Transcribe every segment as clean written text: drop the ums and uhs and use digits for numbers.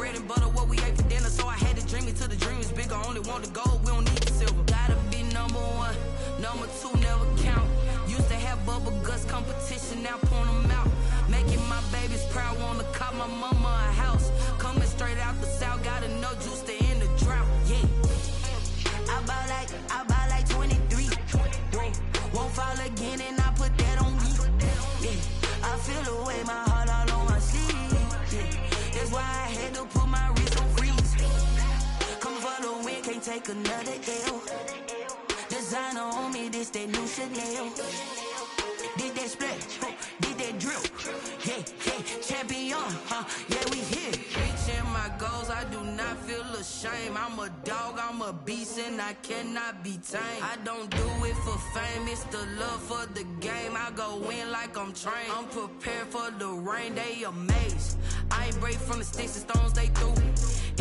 bread and butter, what we ate for dinner. So I had to dream it till the dream is bigger. Only want the gold, we don't need the silver. Gotta be number one, number two never count. Used to have bubble guts competition, now point them out. Making my babies proud, wanna cop my mama a house. Coming straight out the south, got enough juice to end the drought. Yeah, I buy like 23. Whoa, won't fall again, and I put that on me. Yeah, I feel the way, my heart all on my sleeve. Yeah, that's why I had to put my wrist on freeze. Coming for the win, can't take another L. Designer on me, this that new Chanel. Did that splash, did that drill. Yeah, champion, yeah, we here. Reaching my goals, I do not feel ashamed. I'm a dog, I'm a beast, and I cannot be tamed. I don't do it for fame, it's the love for the game. I go in like I'm trained. I'm prepared for the rain, they amazed. I ain't break from the sticks and stones they threw.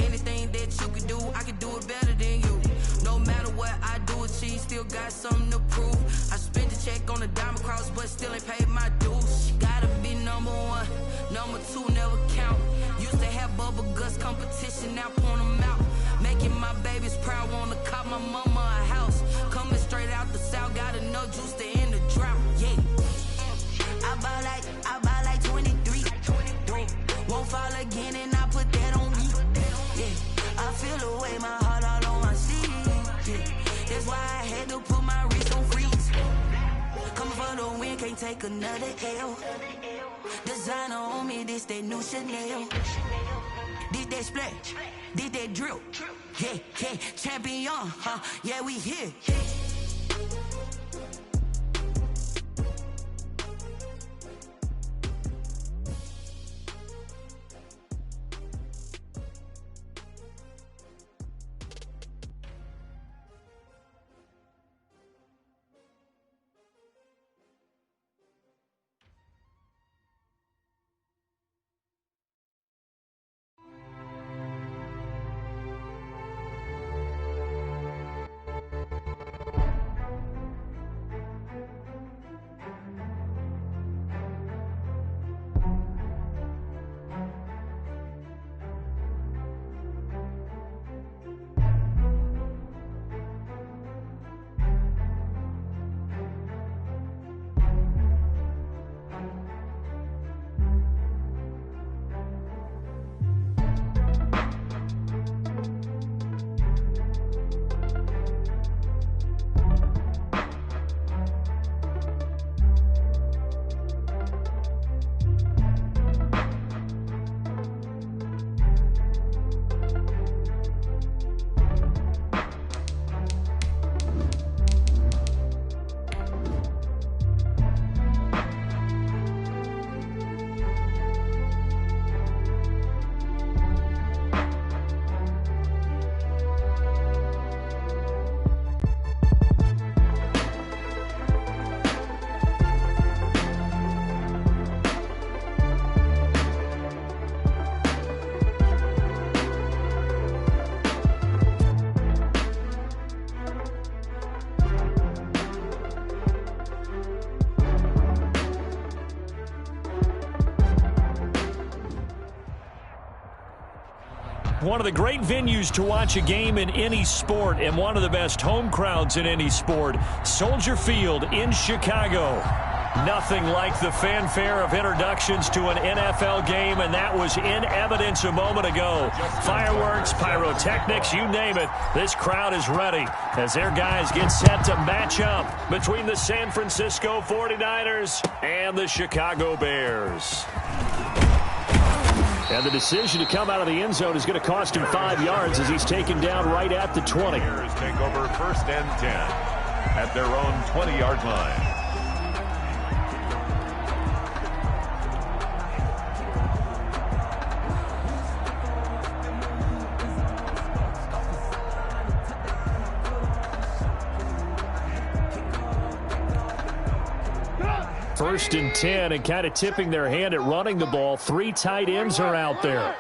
Anything that you can do, I can do it better than you. No matter what I do achieve, still got something to prove. I spent the check on the diamond cross, but still ain't paid my dues. Gotta be number one, number two never count. Used to have bubble guts competition, now point them out. Making my babies proud, wanna cop my mama a house. Coming straight out the south, got enough juice to end the drought. Yeah, I buy like 23. Won't fall again, and I put that on me. Yeah, I feel the way, my heart all on my sleeve. Yeah, that's why I had to put my wrist on freeze. Coming for the win, can't take another L. Designer on me, this that new Chanel. Did that splash, did that drill. Yeah, champion, yeah, we here. One of the great venues to watch a game in any sport and one of the best home crowds in any sport, Soldier Field in Chicago. Nothing like the fanfare of introductions to an NFL game, and that was in evidence a moment ago. Fireworks, pyrotechnics, you name it. This crowd is ready as their guys get set to match up between the San Francisco 49ers and the Chicago Bears. And the decision to come out of the end zone is going to cost him 5 yards as he's taken down right at the 20. Bears take over 1st and 10 at their own 20-yard line. First and 10, and kind of tipping their hand at running the ball. 3 tight ends are out there.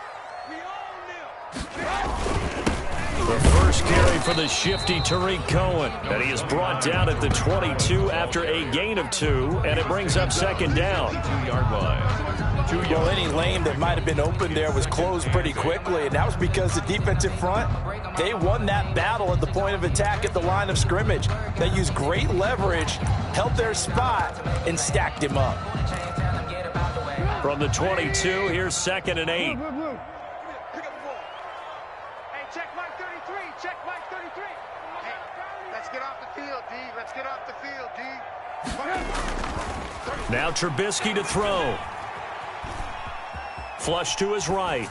The first carry for the shifty Tariq Cohen, and he is brought down at the 22 after a gain of 2, and it brings up 2nd down. 2-yard line. Well, any lane that might have been open there was closed pretty quickly, and that was because the defensive front, they won that battle at the point of attack at the line of scrimmage. They used great leverage, held their spot, and stacked him up. From the 22, here's 2nd and 8. Check Mike 33. Check Mike 33. Hey, let's get off the field, D. Let's get off the field, D. Now Trubisky to throw. Flush to his right.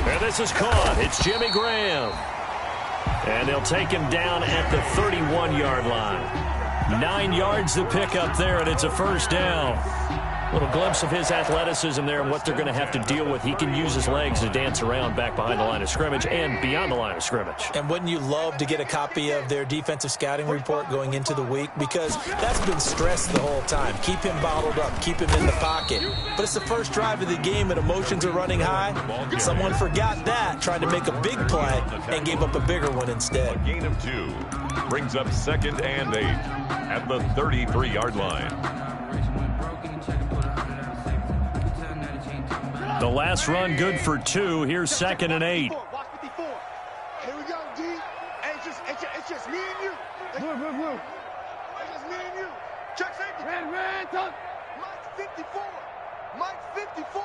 And this is caught. It's Jimmy Graham. And they'll take him down at the 31-yard line. 9 yards to pick up there, and it's a first down. Little glimpse of his athleticism there and what they're going to have to deal with. He can use his legs to dance around back behind the line of scrimmage and beyond the line of scrimmage. And wouldn't you love to get a copy of their defensive scouting report going into the week? Because that's been stressed the whole time. Keep him bottled up. Keep him in the pocket. But it's the first drive of the game and emotions are running high. Someone forgot that, tried to make a big play and gave up a bigger one instead. A gain of 2 brings up 2nd and 8 at the 33-yard line. The last run good for 2. Here's 2nd and 8. Watch 54. Here we go, D. Hey, it's just me and you. Blue. It's just me and you. Check safety. Red, Mike 54. Mike 54.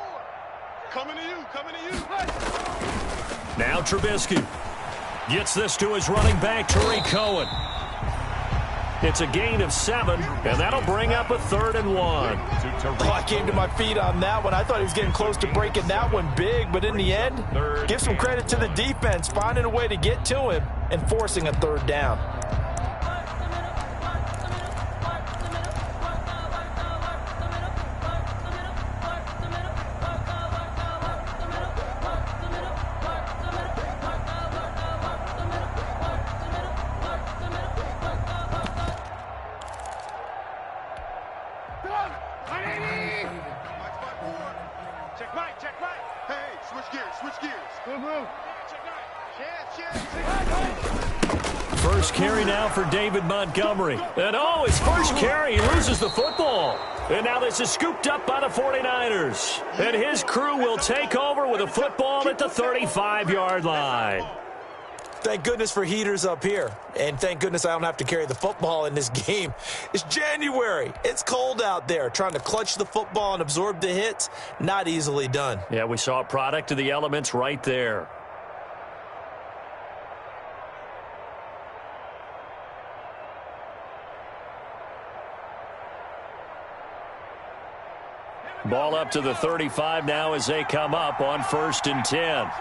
Coming to you. Now Trubisky gets this to his running back, Tariq Cohen. It's a gain of 7, and that'll bring up a 3rd and 1. Oh, I came to my feet on that one. I thought he was getting close to breaking that one big, but in the end, give some credit to the defense, finding a way to get to him and forcing a 3rd down. First carry now for David Montgomery. And his first carry, he loses the football. And now this is scooped up by the 49ers. And his crew will take over with a football at the 35-yard line. Thank goodness for heaters up here. And thank goodness I don't have to carry the football in this game. It's January. It's cold out there. Trying to clutch the football and absorb the hits, not easily done. Yeah, we saw a product of the elements right there. Ball up to the 35 now as they come up on 1st and 10.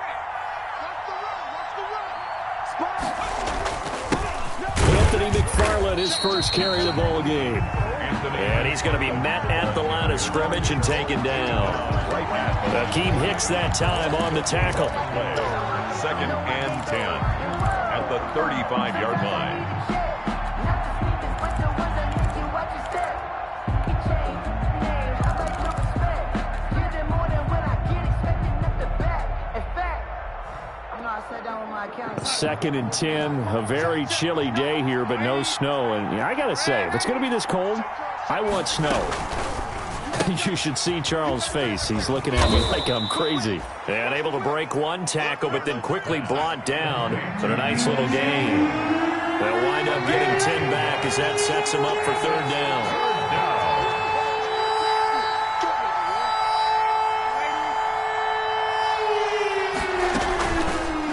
Anthony McFarland, his first carry of the ball game. And he's going to be met at the line of scrimmage and taken down. Akeem Hicks that time on the tackle. 2nd and 10 at the 35-yard line. Second and 10, a very chilly day here, but no snow. And I got to say, if it's going to be this cold, I want snow. You should see Charles' face. He's looking at me like I'm crazy. And able to break one tackle, but then quickly brought down for a nice little gain. They'll wind up getting 10 back as that sets them up for 3rd down.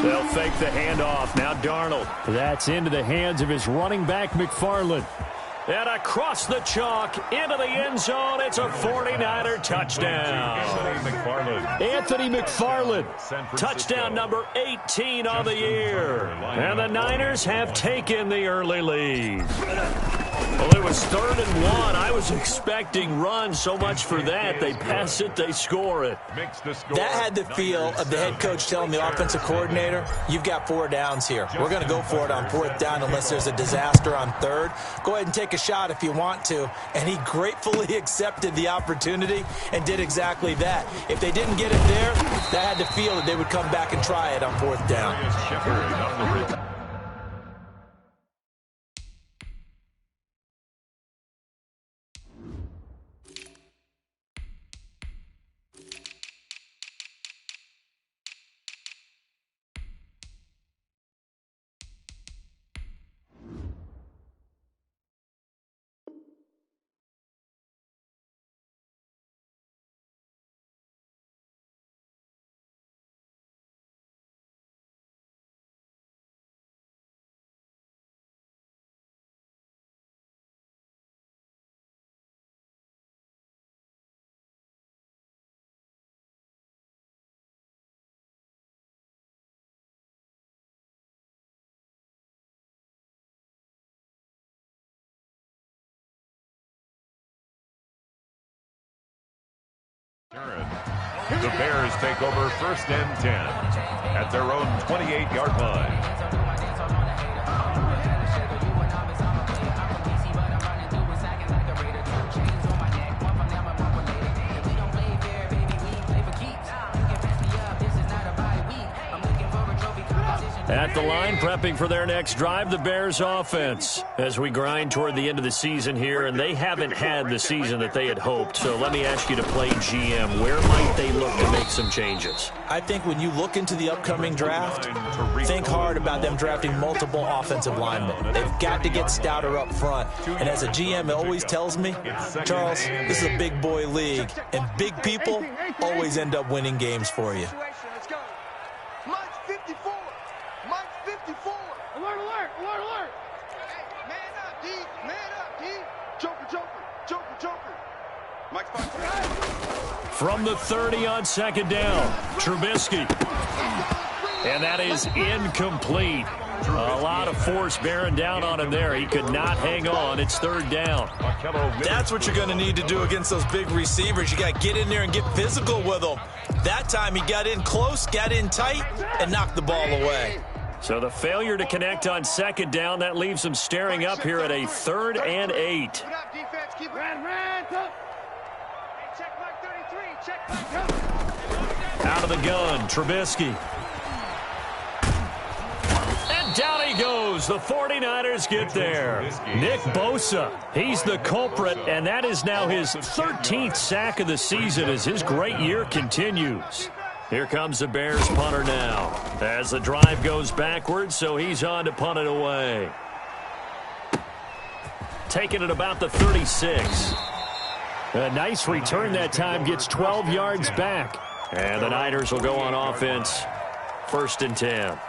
They'll fake the handoff. Now Darnold. That's into the hands of his running back, McFarland. And across the chalk, into the end zone. It's a 49er touchdown. Anthony McFarland. Touchdown number 18 on the year. And the Niners have taken the early lead. Well, it was 3rd and 1. I was expecting runs. So much for that. They pass it, they score it. That had the feel of the head coach telling the offensive coordinator, you've got 4 downs here. We're going to go for it on 4th down unless there's a disaster on 3rd. Go ahead and take a shot if you want to. And he gratefully accepted the opportunity and did exactly that. If they didn't get it there, that had the feel that they would come back and try it on 4th down. The Bears take over 1st and 10 at their own 28-yard line. At the line, prepping for their next drive, the Bears offense. As we grind toward the end of the season here, and they haven't had the season that they had hoped. So let me ask you to play GM. Where might they look to make some changes? I think when you look into the upcoming draft, think hard about them drafting multiple offensive linemen. They've got to get stouter up front. And as a GM, it always tells me, Charles, this is a big boy league, and big people always end up winning games for you. Let's go. Mike's 54. Mike's 54. Alert, alert, alert, alert. Hey, man up, D. Man up, D. Joker, joker, joker, joker. Mike's 5. From the 30 on 2nd down, Trubisky. And that is incomplete. A lot of force bearing down on him there. He could not hang on. It's 3rd down. That's what you're going to need to do against those big receivers. You got to get in there and get physical with them. That time he got in close, got in tight, and knocked the ball away. So the failure to connect on 2nd down, that leaves him staring up here at a 3rd and 8. Keep it up, defense. Keep it up. Red, hey, check Mike 33. Check Mike. Out of the gun, Trubisky. And down he goes. The 49ers get there. Nick Bosa, he's the culprit, and that is now his 13th sack of the season as his great year continues. Here comes the Bears punter now as the drive goes backwards, so he's on to punt it away. Taking it about the 36. A nice return that time, gets 12 yards back. And the Niners will go on offense, 1st and 10.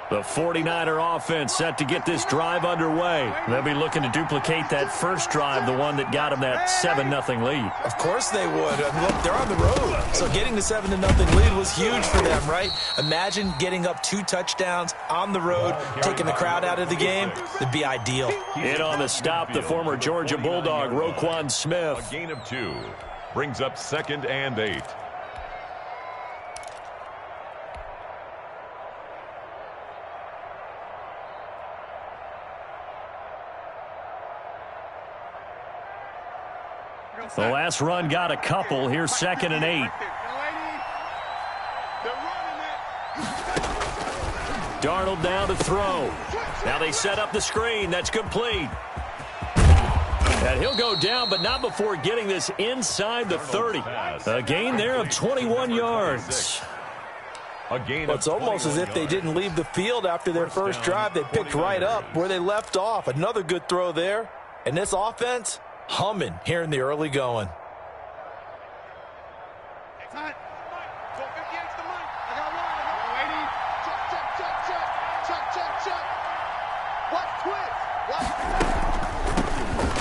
The 49er offense set to get this drive underway. They'll be looking to duplicate that first drive, the one that got them that 7-0 lead. Of course they would. Look, they're on the road. So getting the 7-0 lead was huge for them, right? Imagine getting up 2 touchdowns on the road, taking the crowd out of the game. It'd be ideal. In on the stop, the former Georgia Bulldog, Roquan Smith. A gain of 2 brings up 2nd and 8. The last run got a couple. Here's 2nd and 8. Darnold down to throw. Now they set up the screen. That's complete. And he'll go down, but not before getting this inside the 30. A gain there of 21 yards. It's almost as if they didn't leave the field after their first drive. They picked right up where they left off. Another good throw there. And this offense, humming here in the early going.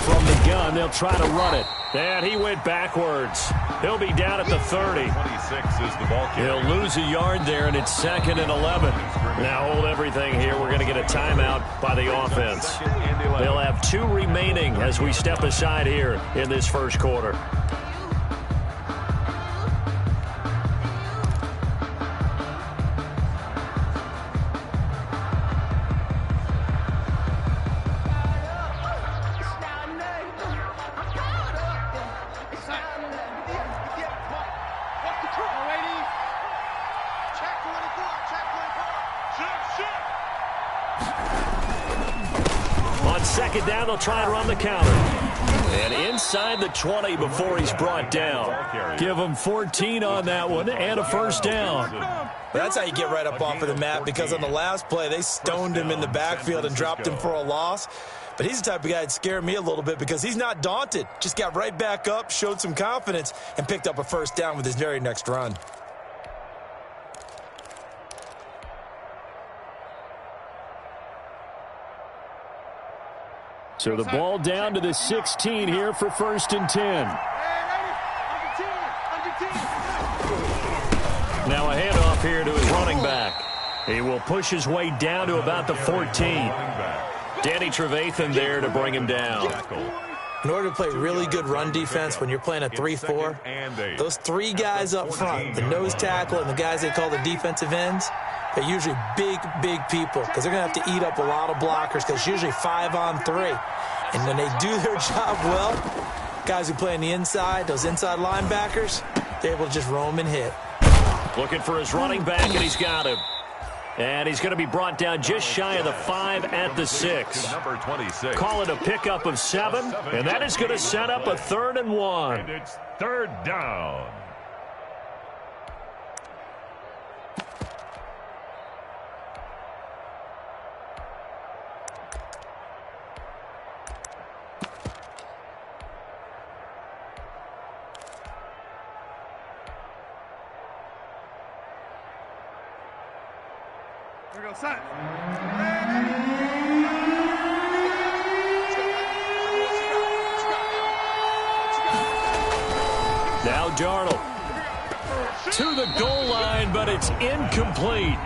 From the gun, they'll try to run it. And he went backwards. He'll be down at the 30. 26 is the ball carrier. He'll lose a yard there, and it's 2nd and 11. Now hold everything here. We're going to get a timeout by the offense. They'll have 2 remaining as we step aside here in this first quarter. Second down, they'll try and run the counter. And inside the 20 before he's brought down. Give him 14 on that one and a first down. That's how you get right up off of the mat, because on the last play, they stoned him in the backfield and dropped him for a loss. But he's the type of guy that scared me a little bit because he's not daunted. Just got right back up, showed some confidence, and picked up a first down with his very next run. So the ball down to the 16 here for 1st and 10. Now a handoff here to his running back. He will push his way down to about the 14. Danny Trevathan there to bring him down. In order to play really good run defense when you're playing a 3-4, those three guys up front, the nose tackle and the guys they call the defensive ends, they're usually big, big people because they're going to have to eat up a lot of blockers because it's usually 5-on-3. And when they do their job well, guys who play on the inside, those inside linebackers, they're able to just roam and hit. Looking for his running back, and he's got him. And he's going to be brought down just shy of the 5 at the 6. Number 26. Call it a pickup of 7, and that is going to set up a 3rd and 1. And it's 3rd down. Here we go, son. Now Darnold to the goal line, but it's incomplete.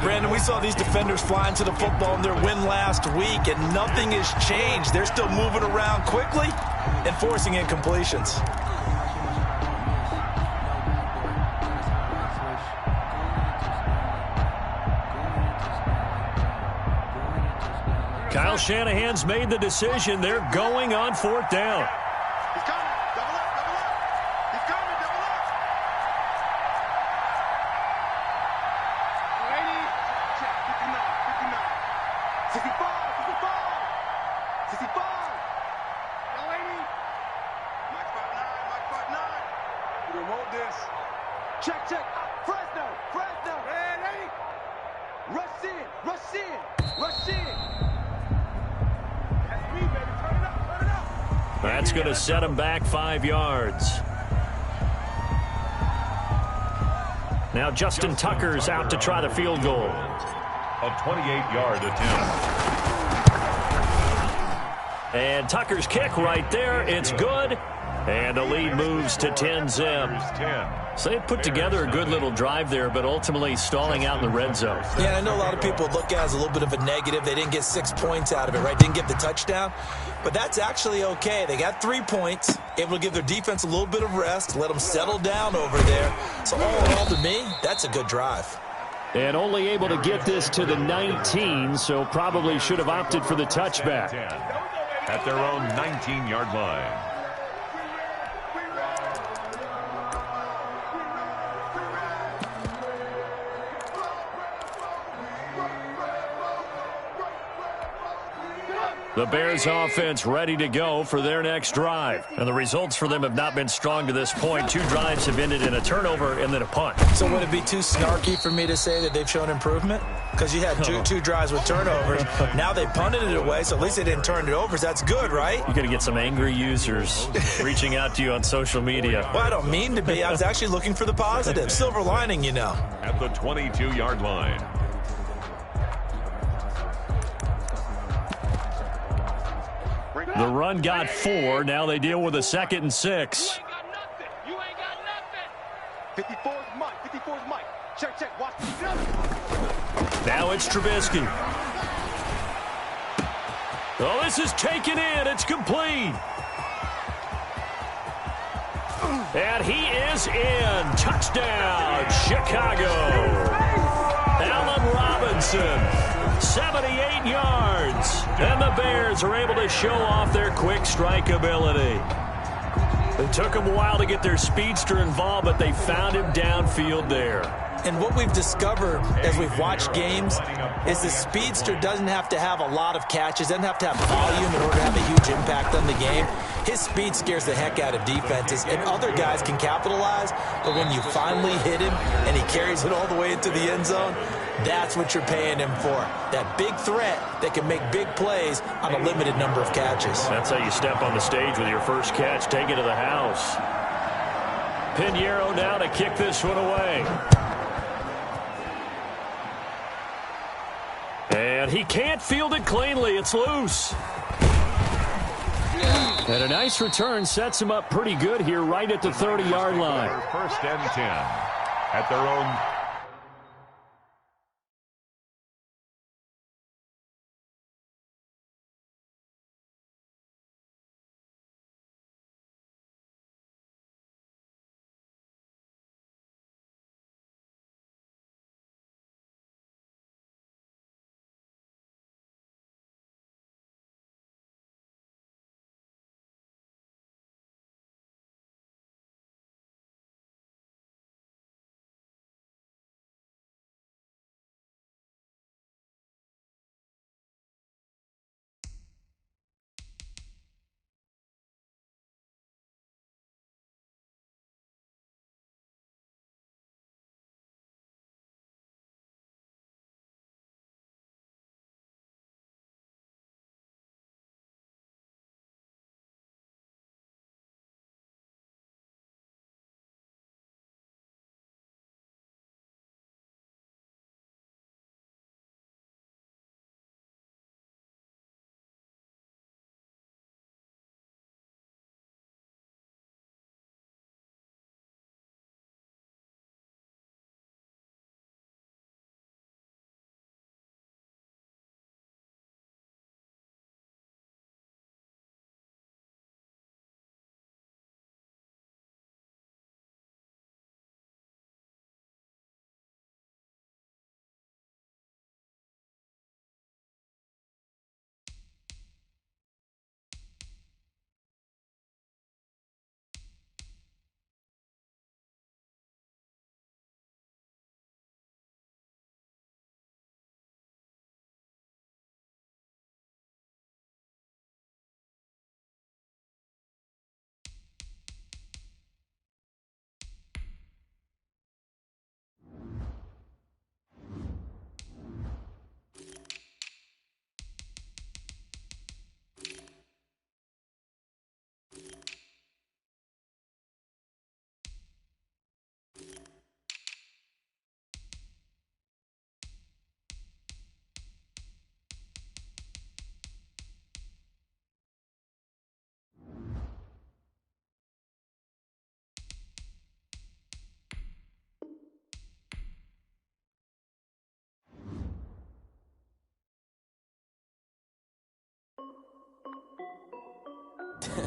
Brandon, we saw these defenders flying to the football in their win last week, and nothing has changed. They're still moving around quickly and forcing incompletions. Kyle Shanahan's made the decision. They're going on 4th down. He's coming. Double up, double up. He's coming, double up. 80. Check, 59, 59. 65, 65. 65. Yo, 80. Mike 59, Mike 59. We remote this. Check, check. Fresno, Fresno. Man, 80. Rush in, rush in, rush in. That's me, baby. Turn it up, turn it up. That's going to set him back 5 yards. Now Justin Tucker's out to try the field goal. A 28-yard attempt. And Tucker's kick right there. It's good. And the lead moves to 10-zip. So they put together a good little drive there, but ultimately stalling out in the red zone. Yeah, I know a lot of people look at it as a little bit of a negative. They didn't get 6 points out of it, right? Didn't get the touchdown. But that's actually okay. They got 3 points, able to give their defense a little bit of rest, let them settle down over there. So all in all, to me, that's a good drive. And only able to get this to the 19, so probably should have opted for the touchback. At their own 19-yard line. The Bears offense ready to go for their next drive. And the results for them have not been strong to this point. 2 drives have ended in a turnover and then a punt. So would it be too snarky for me to say that they've shown improvement? Because you had two drives with turnovers. Now they punted it away, so at least they didn't turn it over. So that's good, right? You're going to get some angry users reaching out to you on social media. Well, I don't mean to be. I was actually looking for the positive. Silver lining, you know. At the 22-yard line. The run got 4. Now they deal with a 2nd and 6. You ain't got nothing. 54's Mike. 54's Mike. Check, check. Watch. Now it's Trubisky. Oh, this is taken in. It's complete. And he is in. Touchdown, Chicago. Allen Robinson. 78 yards. And the Bears are able to show off their quick strike ability. It took them a while to get their speedster involved, but they found him downfield there. And what we've discovered as we've watched games is the speedster doesn't have to have a lot of catches, doesn't have to have volume in order to have a huge impact on the game. His speed scares the heck out of defenses, and other guys can capitalize, but when you finally hit him and he carries it all the way into the end zone, that's what you're paying him for. That big threat that can make big plays on a limited number of catches. That's how you step on the stage with your first catch. Take it to the house. Pinheiro now to kick this one away. And he can't field it cleanly. It's loose. And a nice return sets him up pretty good here right at the 30-yard line. 1st and 10 at their own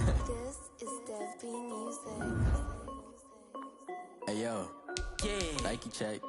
This is Dev B Music. Hey yo, Yeah. Nike check.